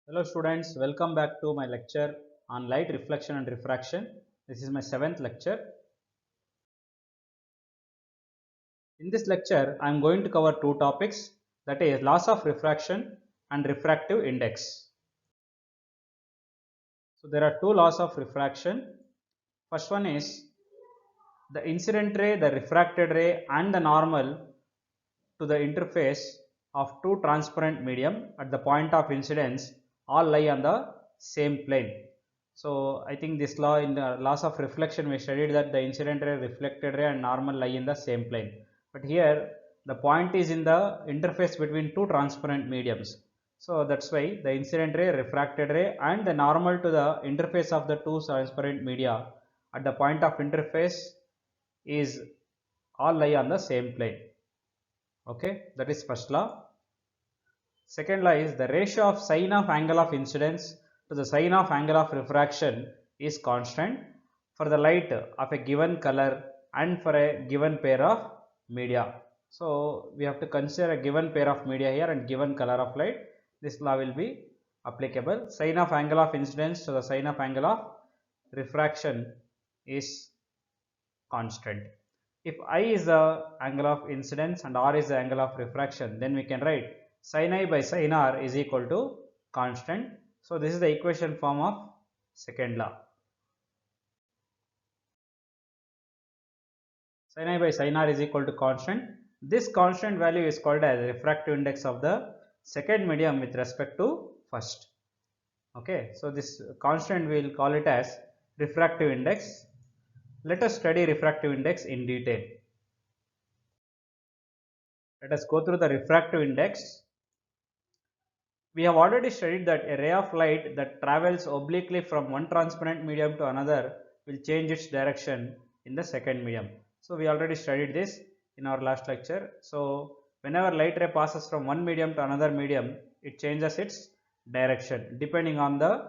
Hello students, welcome back to my lecture on light reflection and refraction. This is my 7th lecture. In this lecture, I am going to cover two topics, that is laws of refraction and refractive index. So there are two laws of refraction. First one is the incident ray, the refracted ray and the normal to the interface of two transparent medium at the point of incidence all lie on the same plane. So I think this law, in the laws of reflection, we studied that the incident ray, reflected ray and normal lie in the same plane. But here the point is in the interface between two transparent mediums. So that's why the incident ray, refracted ray and the normal to the interface of the two transparent media at the point of interface is all lie on the same plane. Okay, that is first law. Second law is the ratio of sine of angle of incidence to the sine of angle of refraction is constant for the light of a given color and for a given pair of media. So we have to consider a given pair of media here and given color of light. This law will be applicable. Sine of angle of incidence to the sine of angle of refraction is constant. If I is the angle of incidence and r is the angle of refraction, then we can write sin I by sin r is equal to constant. So this is the equation form of second law. Sin I by sin r is equal to constant. This constant value is called as refractive index of the second medium with respect to first. Okay, so this constant we will call it as refractive index. Let us study refractive index in detail. Let us go through the refractive index. We have already studied that a ray of light that travels obliquely from one transparent medium to another will change its direction in the second medium. So we already studied this in our last lecture. So whenever light ray passes from one medium to another medium, it changes its direction depending on the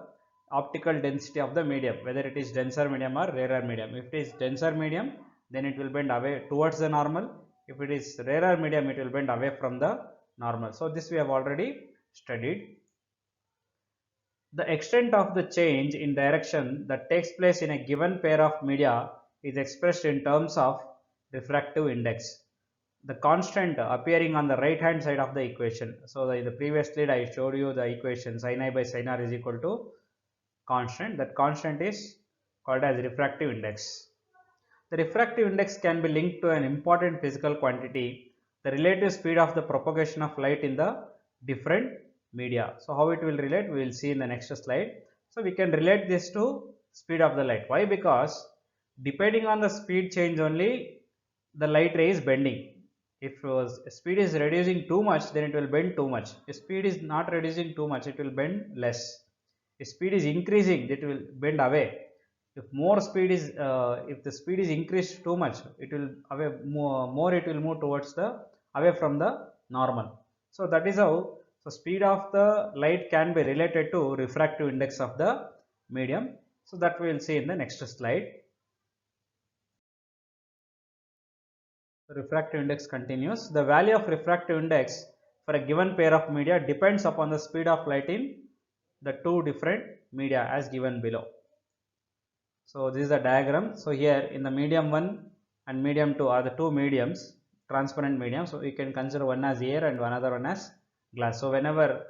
optical density of the medium, whether it is denser medium or rarer medium. If it is denser medium, then it will bend away towards the normal. If it is rarer medium, it will bend away from the normal. So this we have already studied. The extent of the change in direction that takes place in a given pair of media is expressed in terms of refractive index, the constant appearing on the right hand side of the equation. So in the previous slide I showed you the equation sin I by sin r is equal to constant. That constant is called as refractive index. The refractive index can be linked to an important physical quantity, the relative speed of the propagation of light in the different media. So how it will relate, we will see in the next slide. So we can relate this to speed of the light. Why? Because depending on the speed change only, the light ray is bending. If speed is reducing too much, then it will bend too much. If speed is not reducing too much, it will bend less. If speed is increasing, it will bend away. If more speed is if the speed is increased too much, it will away more it will move towards the away from the normal. So that is how, so speed of the light can be related to refractive index of the medium. So that we will see in the next slide. The refractive index continues. The value of refractive index for a given pair of media depends upon the speed of light in the two different media as given below. So this is a diagram. So here in the medium 1 and medium 2 are the two mediums, transparent medium. So you can consider one as air and another one as glass. So whenever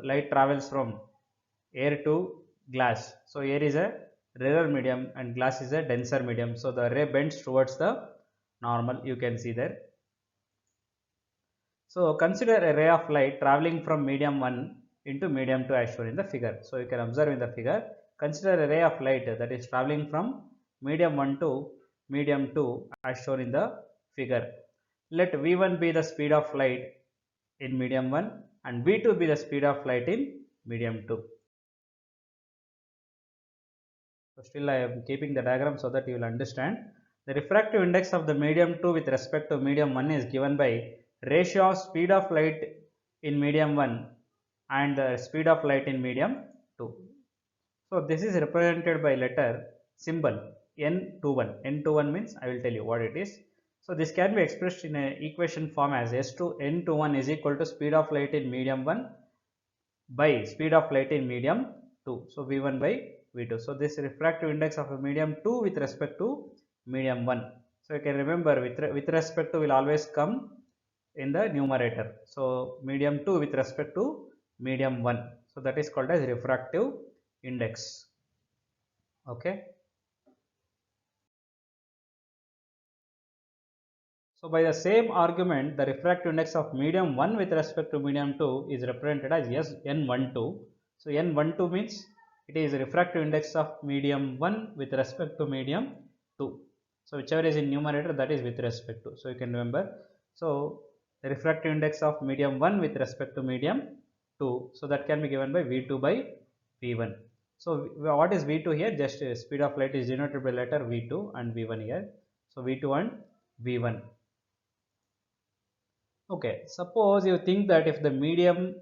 light travels from air to glass, so air is a rarer medium and glass is a denser medium. So the ray bends towards the normal, you can see there. So consider a ray of light traveling from medium 1 into medium 2 as shown in the figure. So you can observe in the figure, consider a ray of light that is traveling from medium 1 to medium 2 as shown in the figure. Let V1 be the speed of light in medium 1 and V2 be the speed of light in medium 2. So still I am keeping the diagram so that you will understand. The refractive index of the medium 2 with respect to medium 1 is given by ratio of speed of light in medium 1 and the speed of light in medium 2. So this is represented by letter symbol N21. N21 means I will tell you what it is. So this can be expressed in a equation form as S2 N21 is equal to speed of light in medium 1 by speed of light in medium 2. So V1 by V2. So this refractive index of a medium 2 with respect to medium 1. So you can remember with respect to will always come in the numerator. So medium 2 with respect to medium 1. So that is called as refractive index. Okay. So by the same argument, the refractive index of medium 1 with respect to medium 2 is represented as N12. So N12 means it is refractive index of medium 1 with respect to medium 2. So whichever is in numerator, that is with respect to. So you can remember. So the refractive index of medium 1 with respect to medium 2. So that can be given by V2 by V1. So what is V2 here? Just speed of light is denoted by letter V2 and V1 here. So V2 and V1. Okay, suppose you think that if the medium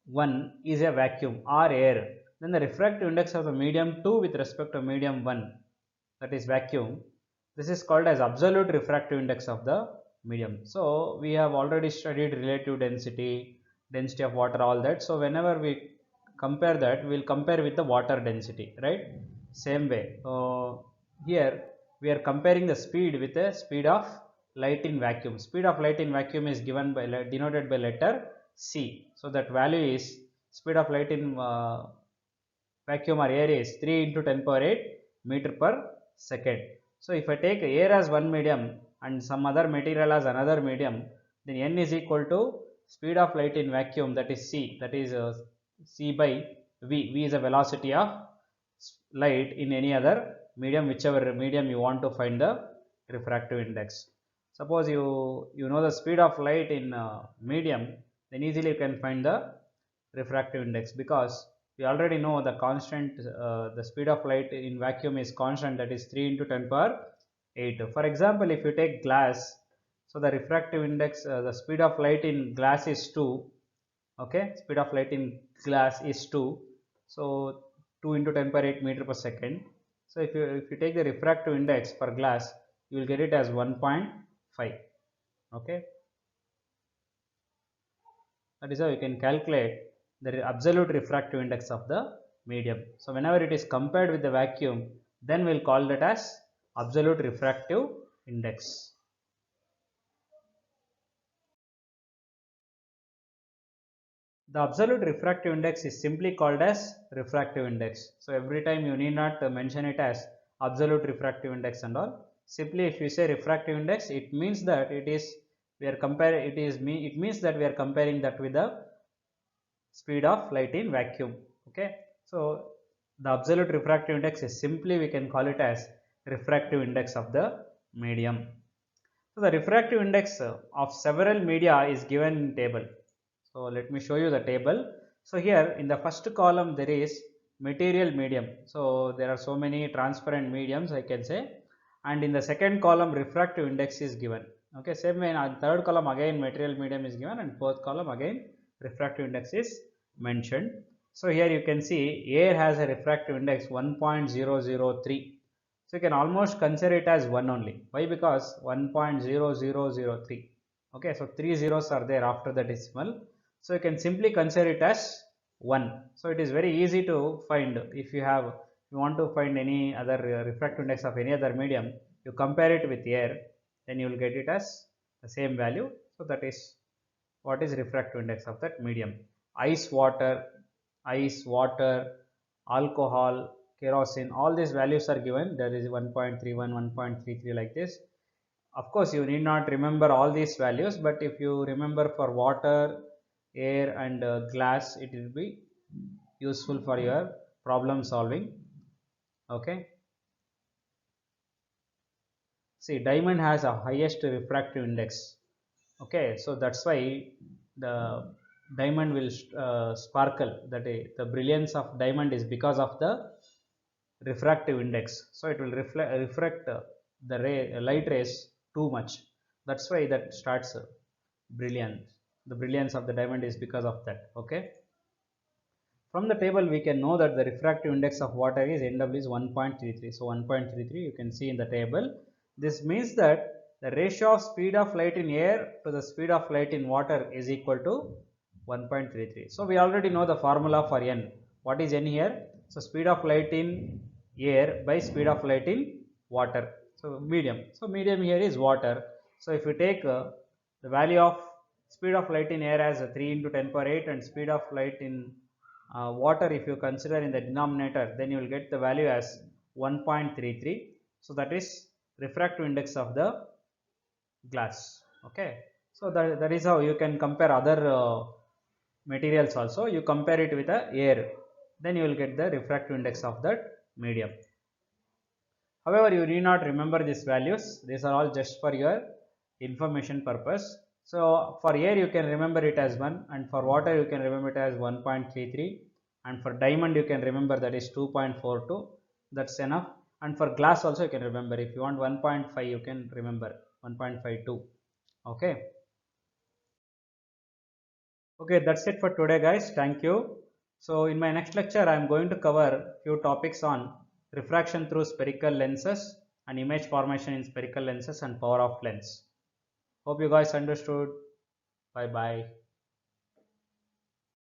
1 is a vacuum or air, then the refractive index of the medium 2 with respect to medium 1, that is vacuum, this is called as absolute refractive index of the medium. So we have already studied relative density, density of water, all that. So whenever we compare that, we will compare with the water density, right? Same way. Here we are comparing the speed with the speed of light in vacuum. Speed of light in vacuum is given by denoted by letter C. So that value is speed of light in vacuum or air is 3 into 10 power 8 meter per second. So if I take air as one medium and some other material as another medium, then n is equal to speed of light in vacuum, that is C, that is C by V. V is the velocity of light in any other medium, whichever medium you want to find the refractive index. Suppose you know the speed of light in medium, then easily you can find the refractive index, because we already know the constant, the speed of light in vacuum is constant, that is 3 into 10 power 8. For example, if you take glass, so the refractive index, the speed of light in glass is 2. Okay, speed of light in glass is 2. So 2 into 10 power 8 meter per second. So if you take the refractive index for glass, you will get it as 1.5. okay, that is how you can calculate the absolute refractive index of the medium. So whenever it is compared with the vacuum, then we'll call that as absolute refractive index. The absolute refractive index is simply called as refractive index. So every time you need not mention it as absolute refractive index and all. Simply if you say refractive index, it means that it means that we are comparing that with the speed of light in vacuum. Okay, so the absolute refractive index is simply, we can call it as refractive index of the medium. So the refractive index of several media is given in table. So let me show you the table. So here in the first column there is material medium. So there are so many transparent mediums, I can say, and in the second column refractive index is given. Okay, same way in third column again material medium is given, and fourth column again refractive index is mentioned. So here you can see air has a refractive index 1.003. So you can almost consider it as 1 only. Why? Because 1.0003. Okay, so 3 zeros are there after the decimal. So you can simply consider it as 1. So it is very easy to find. If you want to find any other refractive index of any other medium, you compare it with air, then you will get it as the same value. So that is what is refractive index of that medium. Ice, water, alcohol, kerosene, all these values are given. There is 1.31, 1.33 like this. Of course, you need not remember all these values, but if you remember for water, air and glass, it will be useful for your problem solving. Okay. See, diamond has a highest refractive index. Okay, so that's why the diamond will sparkle. That the brilliance of diamond is because of the refractive index. So it will refract the light rays too much. That's why that starts brilliant. The brilliance of the diamond is because of that. Okay. From the table we can know that the refractive index of water is NW is 1.33. So 1.33 you can see in the table. This means that the ratio of speed of light in air to the speed of light in water is equal to 1.33. So we already know the formula for n. What is n here? So speed of light in air by speed of light in water. So medium. So medium here is water. So if you take the value of speed of light in air as 3 into 10 power 8 and speed of light in water, if you consider in the denominator, then you will get the value as 1.33. So that is refractive index of the glass. Okay. So that is how you can compare other materials also. You compare it with the air, then you will get the refractive index of that medium. However, you need not remember these values. These are all just for your information purpose. So for air you can remember it as 1, and for water you can remember it as 1.33, and for diamond you can remember that is 2.42. That's enough. And for glass also you can remember. If you want 1.5, you can remember 1.52. Okay. Okay, that's it for today, guys. Thank you. So in my next lecture, I am going to cover few topics on refraction through spherical lenses and image formation in spherical lenses and power of lens. Hope you guys understood. Bye bye.